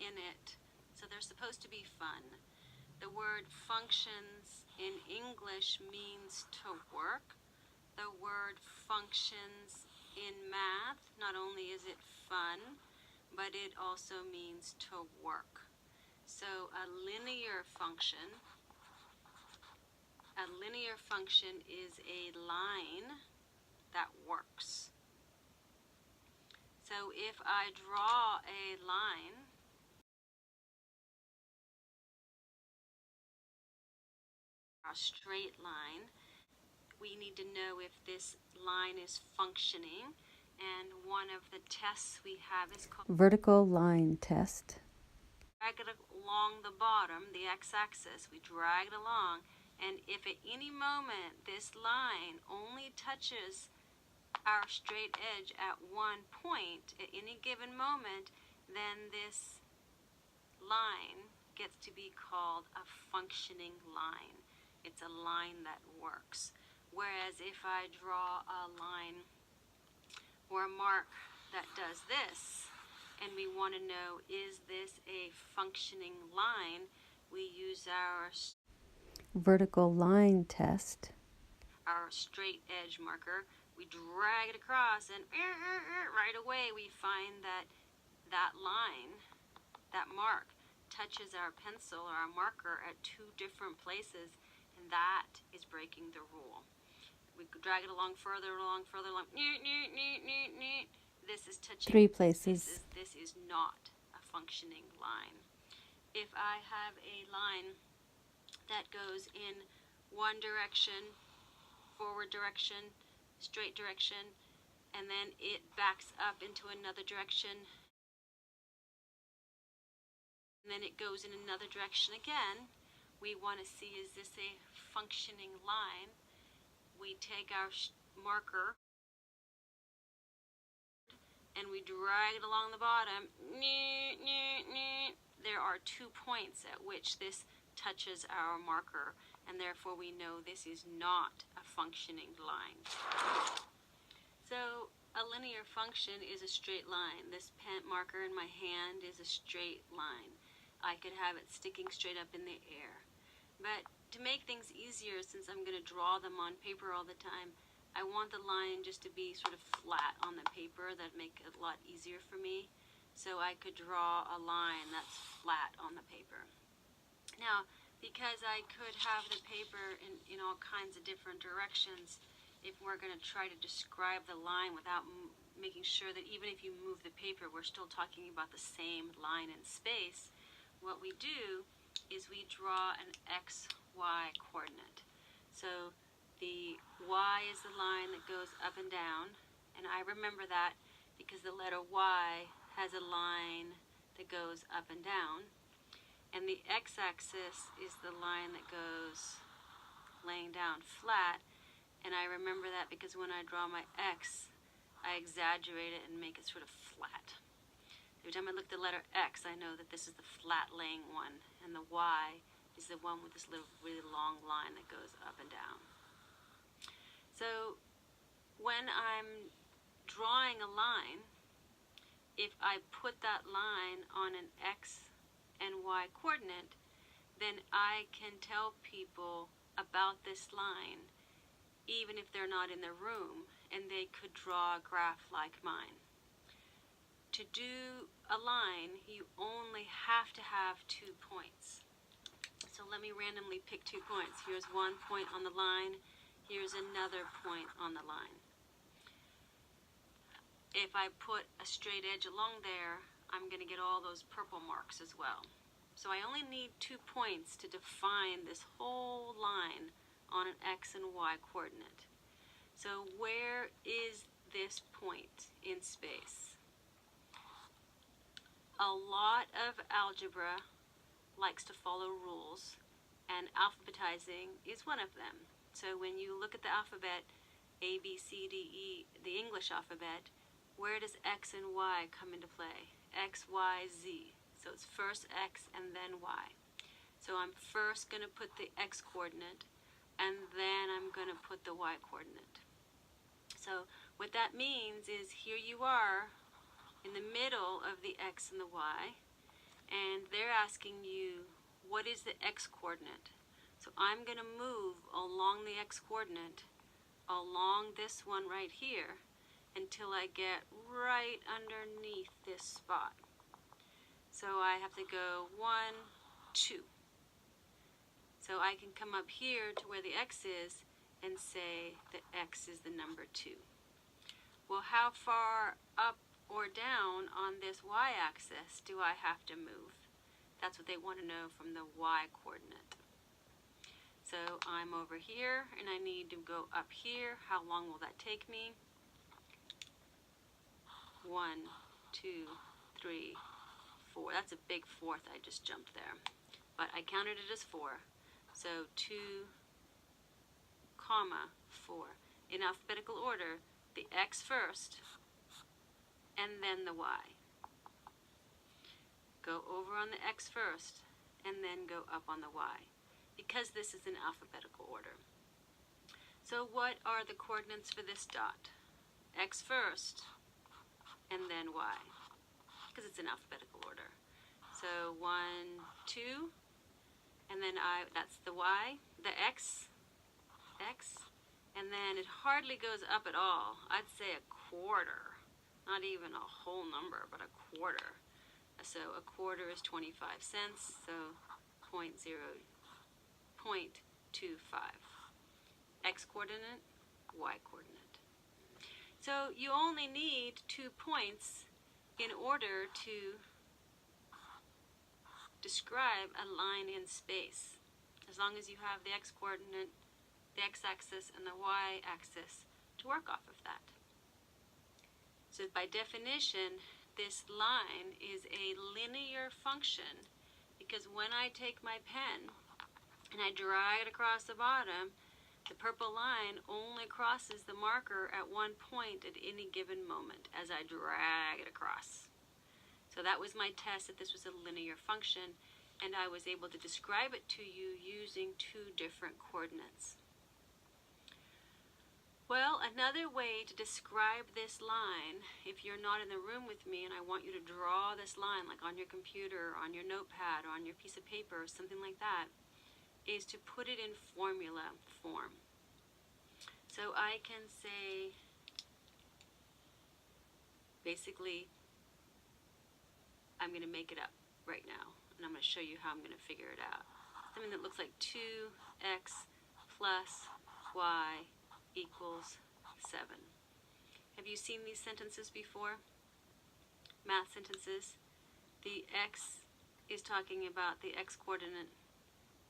in it. So they're supposed to be fun. The word functions in English means to work. The word functions in math, not only is it fun, but it also means to work. So a linear function is a line that works. So if I draw a line, a straight line, we need to know if this line is functioning, and one of the tests we have is called vertical line test. Drag it along the bottom, the x-axis, we drag it along, and if at any moment this line only touches our straight edge at one point at any given moment, then this line gets to be called a functioning line. It's a line that works. Whereas if I draw a line or a mark that does this, and we want to know, is this a functioning line, we use our vertical line test. Our straight edge marker, we drag it across, and right away we find that that line, that mark, touches our pencil or our marker at two different places, and that is breaking the rule. We drag it along further along. This is touching 3 places. This is not a functioning line. If I have a line that goes in one direction, forward direction, straight direction, and then it backs up into another direction, and then it goes in another direction again, we want to see, is this a functioning line? We take our marker and we drag it along the bottom. There are 2 points at which this touches our marker, and therefore we know this is not a functioning line. So a linear function is a straight line. This pen marker in my hand is a straight line. I could have it sticking straight up in the air. But to make things easier, since I'm going to draw them on paper all the time, I want the line just to be sort of flat on the paper. That'd make it a lot easier for me. So I could draw a line that's flat on the paper. Now, because I could have the paper in all kinds of different directions, if we're going to try to describe the line without making sure that even if you move the paper, we're still talking about the same line in space, what we do is we draw an XY coordinate. So the Y is the line that goes up and down, and I remember that because the letter Y has a line that goes up and down, and the x-axis is the line that goes laying down flat, and I remember that because when I draw my X, I exaggerate it and make it sort of flat. Every time I look at the letter X, I know that this is the flat laying one, and the Y is the one with this little really long line that goes up and down. So when I'm drawing a line, if I put that line on an X and Y coordinate, then I can tell people about this line even if they're not in the room, and they could draw a graph like mine. To do a line, you only have to have 2 points. So let me randomly pick 2 points. Here's 1 point on the line. Here's another point on the line. If I put a straight edge along there, I'm going to get all those purple marks as well. So I only need 2 points to define this whole line on an X and Y coordinate. So where is this point in space? A lot of algebra likes to follow rules, and alphabetizing is one of them. So when you look at the alphabet, A, B, C, D, E, the English alphabet, where does X and Y come into play? X, Y, Z. So it's first X and then Y. So I'm first going to put the X coordinate, and then I'm going to put the Y coordinate. So what that means is here you are in the middle of the X and the Y, and they're asking you, what is the x-coordinate? So I'm going to move along the x-coordinate, along this one right here, until I get right underneath this spot. So I have to go 1, 2. So I can come up here to where the x is and say that x is the number 2. Well, how far up or down on this y-axis do I have to move? That's what they want to know from the y-coordinate. So I'm over here and I need to go up here. How long will that take me? 1, 2, 3, 4. That's a big fourth I just jumped there. But I counted it as 4. So 2, comma, 4. In alphabetical order, the x first, and then the y. Go over on the x first, and then go up on the y, because this is in alphabetical order. So what are the coordinates for this dot? X first, and then y, because it's in alphabetical order. So 1, 2, and then that's the y, the x, and then it hardly goes up at all. I'd say a quarter, not even a whole number, but a quarter. So a quarter is 25 cents, so 0.25. X coordinate, y coordinate. So you only need 2 points in order to describe a line in space, as long as you have the x coordinate, the x-axis, and the y-axis to work off of that. So by definition, this line is a linear function, because when I take my pen and I drag it across the bottom, the purple line only crosses the marker at one point at any given moment as I drag it across. So that was my test that this was a linear function, and I was able to describe it to you using 2 different coordinates. Well, another way to describe this line, if you're not in the room with me and I want you to draw this line, like on your computer, or on your notepad, or on your piece of paper, or something like that, is to put it in formula form. So I can say, basically, I'm going to make it up right now, and I'm going to show you how I'm going to figure it out. Something that looks like 2x plus y equals 7. Have you seen these sentences before? Math sentences. The x is talking about the x coordinate.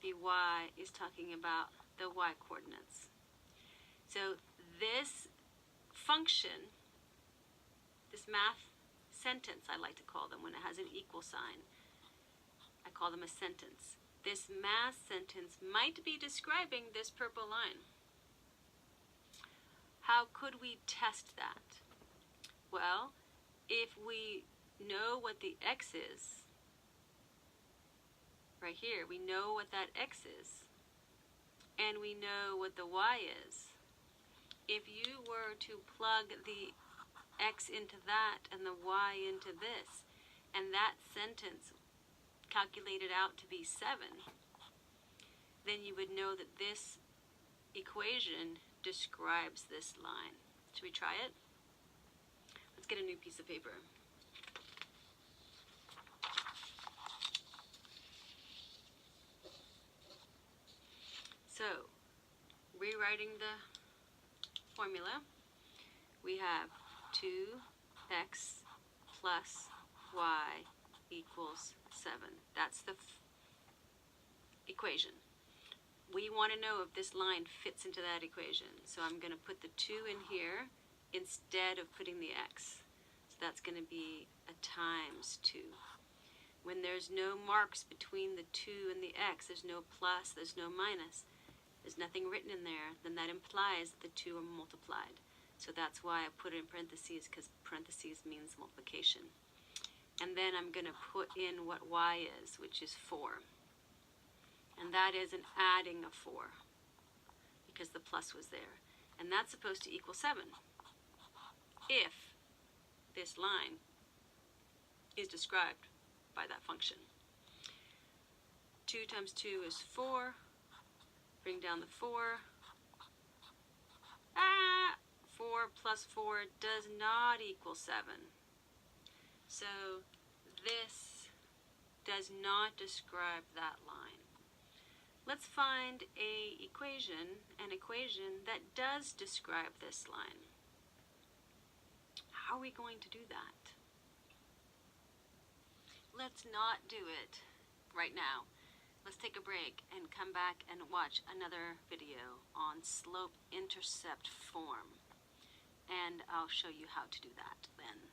The y is talking about the y coordinates. So this function, this math sentence, I like to call them when it has an equal sign, I call them a sentence. This math sentence might be describing this purple line. How could we test that? Well, if we know what the x is, right here, we know what that x is, and we know what the y is. If you were to plug the x into that and the y into this, and that sentence calculated out to be 7, then you would know that this equation describes this line. Should we try it? Let's get a new piece of paper. So, rewriting the formula, we have 2x plus y equals 7. That's the equation. We want to know if this line fits into that equation. So I'm going to put the 2 in here instead of putting the x. So that's going to be a times 2. When there's no marks between the 2 and the x, there's no plus, there's no minus, there's nothing written in there, then that implies that the 2 are multiplied. So that's why I put it in parentheses, because parentheses means multiplication. And then I'm going to put in what y is, which is 4. And that is an adding of 4, because the plus was there. And that's supposed to equal 7, if this line is described by that function. 2 times 2 is 4. Bring down the 4. 4 plus 4 does not equal 7. So this does not describe that line. Let's find an equation that does describe this line. How are we going to do that? Let's not do it right now. Let's take a break and come back and watch another video on slope-intercept form. And I'll show you how to do that then.